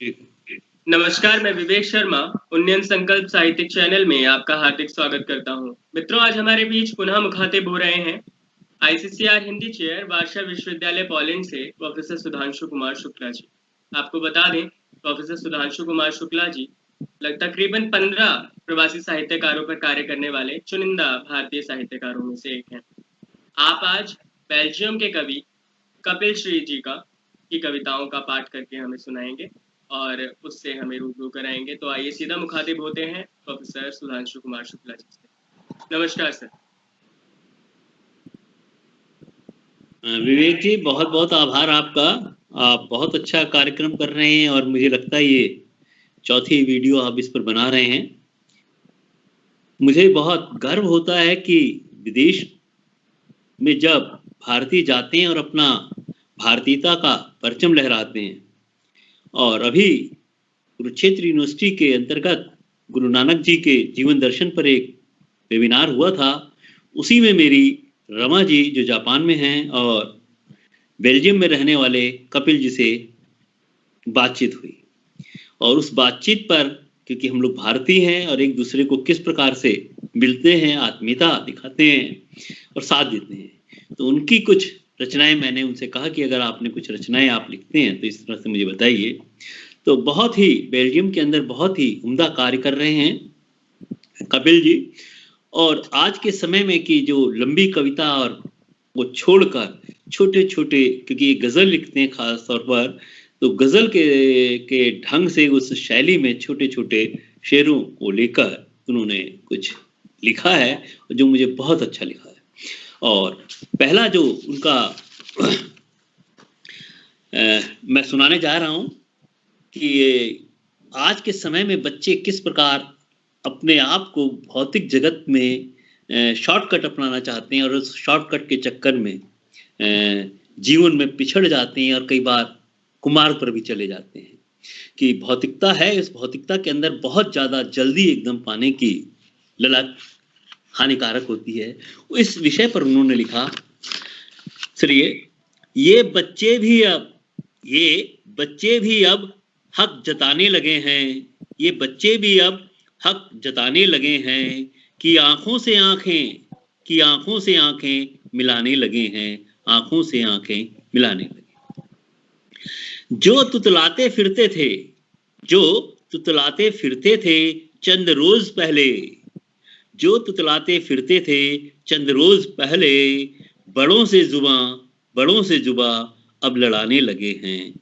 नमस्कार, मैं विवेक शर्मा उन्नयन संकल्प साहित्यिक चैनल में आपका हार्दिक स्वागत करता हूं। मित्रों, आज हमारे बीच पुनः मुखातिब हो रहे हैं आईसीसीआर हिंदी चेयर वारसा विश्वविद्यालय पोलैंड से प्रोफेसर सुधांशु कुमार शुक्ला जी। आपको बता दें, प्रोफेसर सुधांशु कुमार शुक्ला जी तकरीबन 15 प्रवासी साहित्यकारों पर कार्य करने वाले चुनिंदा भारतीय साहित्यकारों में से एक हैं। आप आज बेल्जियम के कवि कपिल श्री जी की कविताओं का पाठ करके हमें सुनाएंगे और उससे हमें रूबरू कराएंगे। तो आइए सीधा मुखातिब होते हैं प्रोफेसर सुधांशु कुमार शुक्ला जी से। नमस्कार सर। विवेक जी, बहुत बहुत आभार आपका। आप बहुत अच्छा कार्यक्रम कर रहे हैं और मुझे लगता है ये चौथी वीडियो आप इस पर बना रहे हैं। मुझे बहुत गर्व होता है कि विदेश में जब भारतीय जाते हैं और अपना भारतीयता का परचम लहराते हैं, और अभी कुरुक्षेत्र यूनिवर्सिटी के अंतर्गत गुरु नानक जी के जीवन दर्शन पर एक वेबिनार हुआ था। उसी में मेरी रमा जी जो जापान में हैं और बेल्जियम में रहने वाले कपिल जी से बातचीत हुई, और उस बातचीत पर, क्योंकि हम लोग भारतीय हैं और एक दूसरे को किस प्रकार से मिलते हैं, आत्मीयता दिखाते हैं और साथ देते हैं, तो उनकी कुछ रचनाएं मैंने उनसे कहा कि अगर आपने कुछ रचनाएं आप लिखते हैं तो इस तरह से मुझे बताइए। तो बहुत ही बेल्जियम के अंदर बहुत ही उम्दा कार्य कर रहे हैं कपिल जी। और आज के समय में कि जो लंबी कविता और वो छोड़कर छोटे छोटे, क्योंकि ये गजल लिखते हैं खास तौर पर, तो गजल के ढंग से उस शैली में छोटे छोटे शेरों को लेकर उन्होंने कुछ लिखा है जो मुझे बहुत अच्छा लिखा है। और पहला जो उनका मैं सुनाने जा रहा हूं कि आज के समय में बच्चे किस प्रकार अपने आप को भौतिक जगत में शॉर्टकट अपनाना चाहते हैं और उस शॉर्टकट के चक्कर में जीवन में पिछड़ जाते हैं और कई बार कुमार पर भी चले जाते हैं कि भौतिकता है, इस भौतिकता के अंदर बहुत ज्यादा जल्दी एकदम पाने की ललक हानिकारक होती है। इस विषय पर उन्होंने लिखा, चलिए, ये बच्चे भी अब हक जताने लगे हैं, ये बच्चे भी अब हक जताने लगे हैं कि आंखों से आंखें मिलाने लगे हैं, आंखों से आंखें मिलाने लगे। जो तुतलाते फिरते थे चंद रोज पहले, जो तुतलाते फिरते थे चंद रोज पहले, बड़ों से जुबां अब लड़ाने लगे हैं।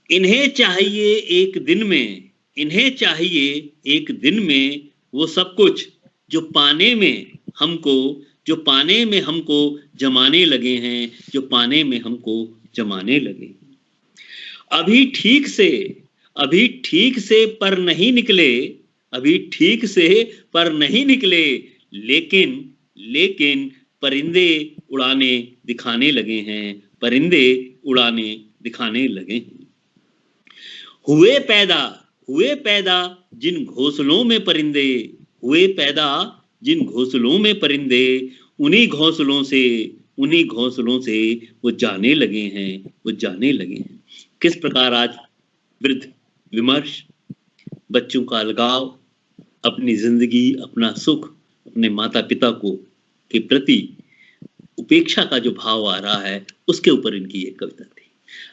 इन्हें चाहिए एक दिन में वो सब कुछ जो पाने में हमको जमाने लगे हैं, जो पाने में हमको जमाने लगे हैं। अभी ठीक से पर नहीं निकले, लेकिन परिंदे उड़ाने दिखाने लगे हैं। हुए पैदा जिन घोंसलों में परिंदे, उन्हीं घोंसलों से वो जाने लगे हैं। किस प्रकार आज वृद्ध विमर्श, बच्चों का अलगाव, अपनी जिंदगी, अपना सुख, अपने माता पिता के प्रति उपेक्षा का जो भाव आ रहा है, उसके ऊपर इनकी एक कविता थी।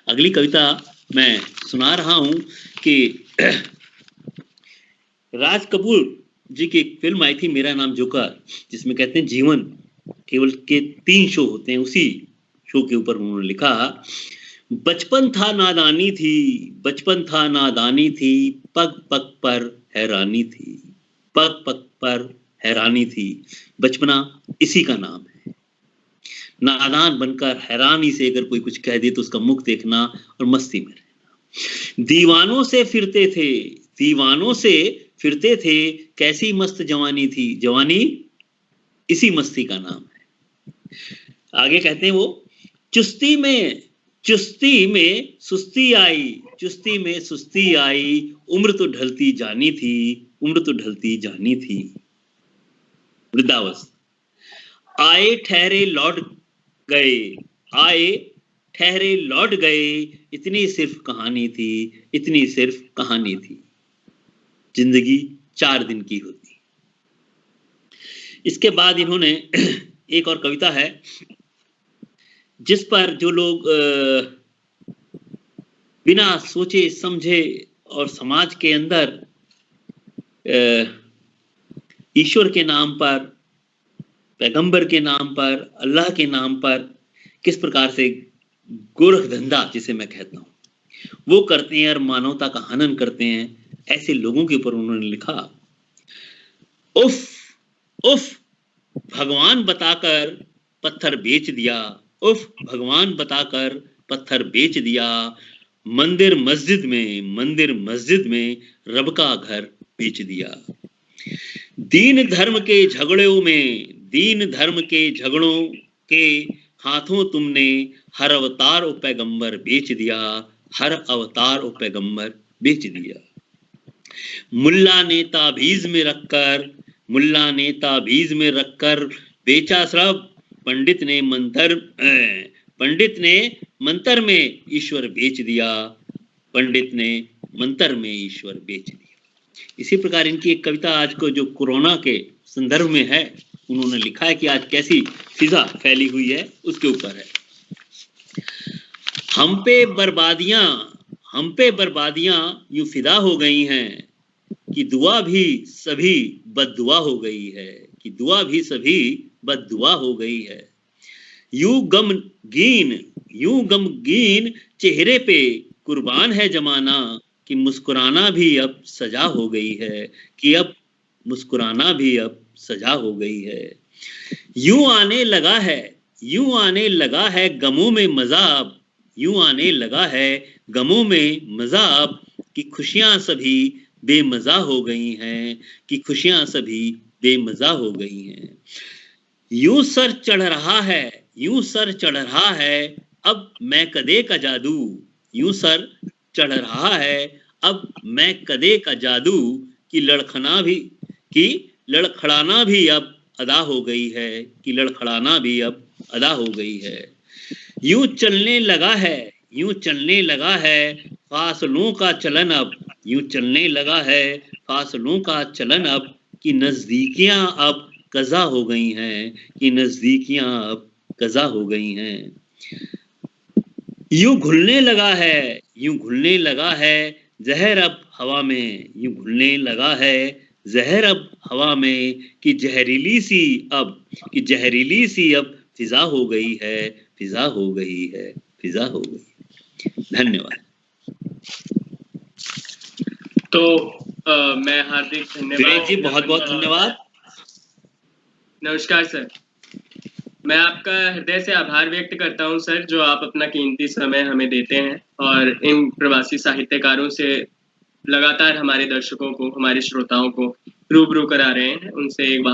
अगली कविता मैं सुना रहा हूं कि राज कपूर जी की एक फिल्म आई थी मेरा नाम जोकर, जिसमें कहते हैं जीवन केवल के 3 शो होते हैं। उसी शो के ऊपर उन्होंने लिखा, बचपन था नादानी थी, पग पग पर हैरानी थी। बचपना इसी का नाम है। नादान बनकर हैरानी से अगर कोई कुछ कह दे तो उसका मुख देखना और मस्ती में रहना। दीवानों से फिरते थे कैसी मस्त जवानी थी, जवानी इसी मस्ती का नाम है। आगे कहते हैं वो, चुस्ती में सुस्ती आई, उम्र तो ढलती जानी थी। वृद्धावस्था आए ठहरे लौट गए, इतनी सिर्फ कहानी थी, इतनी सिर्फ कहानी थी, जिंदगी 4 दिन की होती। इसके बाद इन्होंने एक और कविता है जिस पर जो लोग बिना सोचे समझे और समाज के अंदर ईश्वर के नाम पर, पैगंबर के नाम पर, अल्लाह के नाम पर किस प्रकार से गोरख धंधा जिसे मैं कहता हूँ वो करते हैं और मानवता का हनन करते हैं, ऐसे लोगों के ऊपर उन्होंने लिखा, उफ उफ भगवान बताकर पत्थर बेच दिया, उफ भगवान बताकर पत्थर बेच दिया, मंदिर मस्जिद में रब का घर बेच दिया। दीन धर्म के झगड़ों के हाथों तुमने हर अवतार और पैगंबर बेच दिया, हर अवतार और पैगंबर बेच दिया। मुल्ला ने ताबीज में रखकर बेचा सब, पंडित ने मंत्र में ईश्वर बेच दिया, पंडित ने मंत्र में ईश्वर बेच दिया। इसी प्रकार इनकी एक कविता आज को जो कोरोना के संदर्भ में है उन्होंने लिखा है कि आज कैसी फिजा फैली हुई है उसके ऊपर है। हम पे बर्बादियां यूं फिदा हो गई हैं कि दुआ भी सभी बद्दुआ हो गई है, कि दुआ भी सभी बद्दुआ हो गई है। यूं गमगीन चेहरे पे कुर्बान है जमाना कि मुस्कुराना भी अब सजा हो गई है, कि अब मुस्कुराना भी अब सजा हो गई है। यूं आने लगा है गमों में मजा अब, यूं आने लगा है गमों में मजा अब, कि खुशियां सभी बेमजा हो गई हैं, कि खुशियां सभी बेमजा हो गई हैं। यूं सर चढ़ रहा है अब मैं कदे का जादू, यूं सर चढ़ रहा है अब मैं कदे का जादू, कि लड़खड़ाना भी अब अदा हो गई है, कि लड़खड़ाना भी अब अदा हो गई है। यूं चलने लगा है फासलों का चलन अब, यूं चलने लगा है फासलों का चलन अब, कि नजदीकियां अब कज़ा हो गई हैं, कि नजदीकियां अब कज़ा हो गई हैं। यूं घुलने लगा है जहर अब हवा में, यूं घुलने लगा है जहर अब हवा में, कि जहरीली सी अब फिजा हो गई है, फिजा हो गई है, फिजा हो गई। धन्यवाद। तो मैं हार्दिक धन्यवाद जी, बहुत बहुत धन्यवाद। नमस्कार सर, मैं आपका हृदय से आभार व्यक्त करता हूं सर, जो आप अपना कीमती समय हमें देते हैं और इन प्रवासी साहित्यकारों से लगातार हमारे दर्शकों को, हमारे श्रोताओं को रूबरू करा रहे हैं, उनसे एक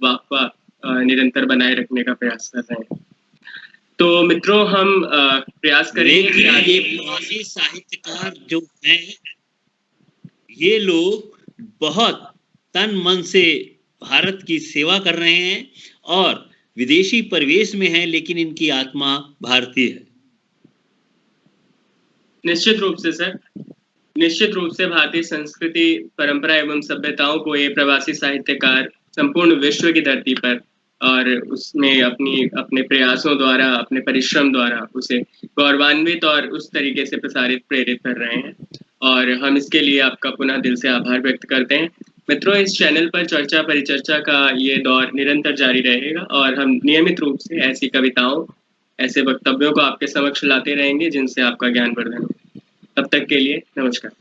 वाकवा निरंतर बनाए रखने का प्रयास कर रहे हैं। तो मित्रों, हम प्रयास करेंगे कि ये प्रवासी साहित्यकार जो हैं ये लोग बहुत तन मन से भारत की सेवा कर रहे हैं और विदेशी परिवेश में हैं, लेकिन इनकी आत्मा भारतीय है। निश्चित रूप से सर, निश्चित रूप से भारतीय संस्कृति, परंपरा एवं सभ्यताओं को ये प्रवासी साहित्यकार संपूर्ण विश्व की धरती पर और उसमें अपने प्रयासों द्वारा, अपने परिश्रम द्वारा उसे गौरवान्वित और उस तरीके से प्रसारित, प्रेरित कर रहे हैं, और हम इसके लिए आपका पुनः दिल से आभार व्यक्त करते हैं। मित्रों, इस चैनल पर चर्चा परिचर्चा का ये दौर निरंतर जारी रहेगा और हम नियमित रूप से ऐसी कविताओं, ऐसे वक्तव्यों को आपके समक्ष लाते रहेंगे जिनसे आपका ज्ञान वर्धन हो। तब तक के लिए नमस्कार।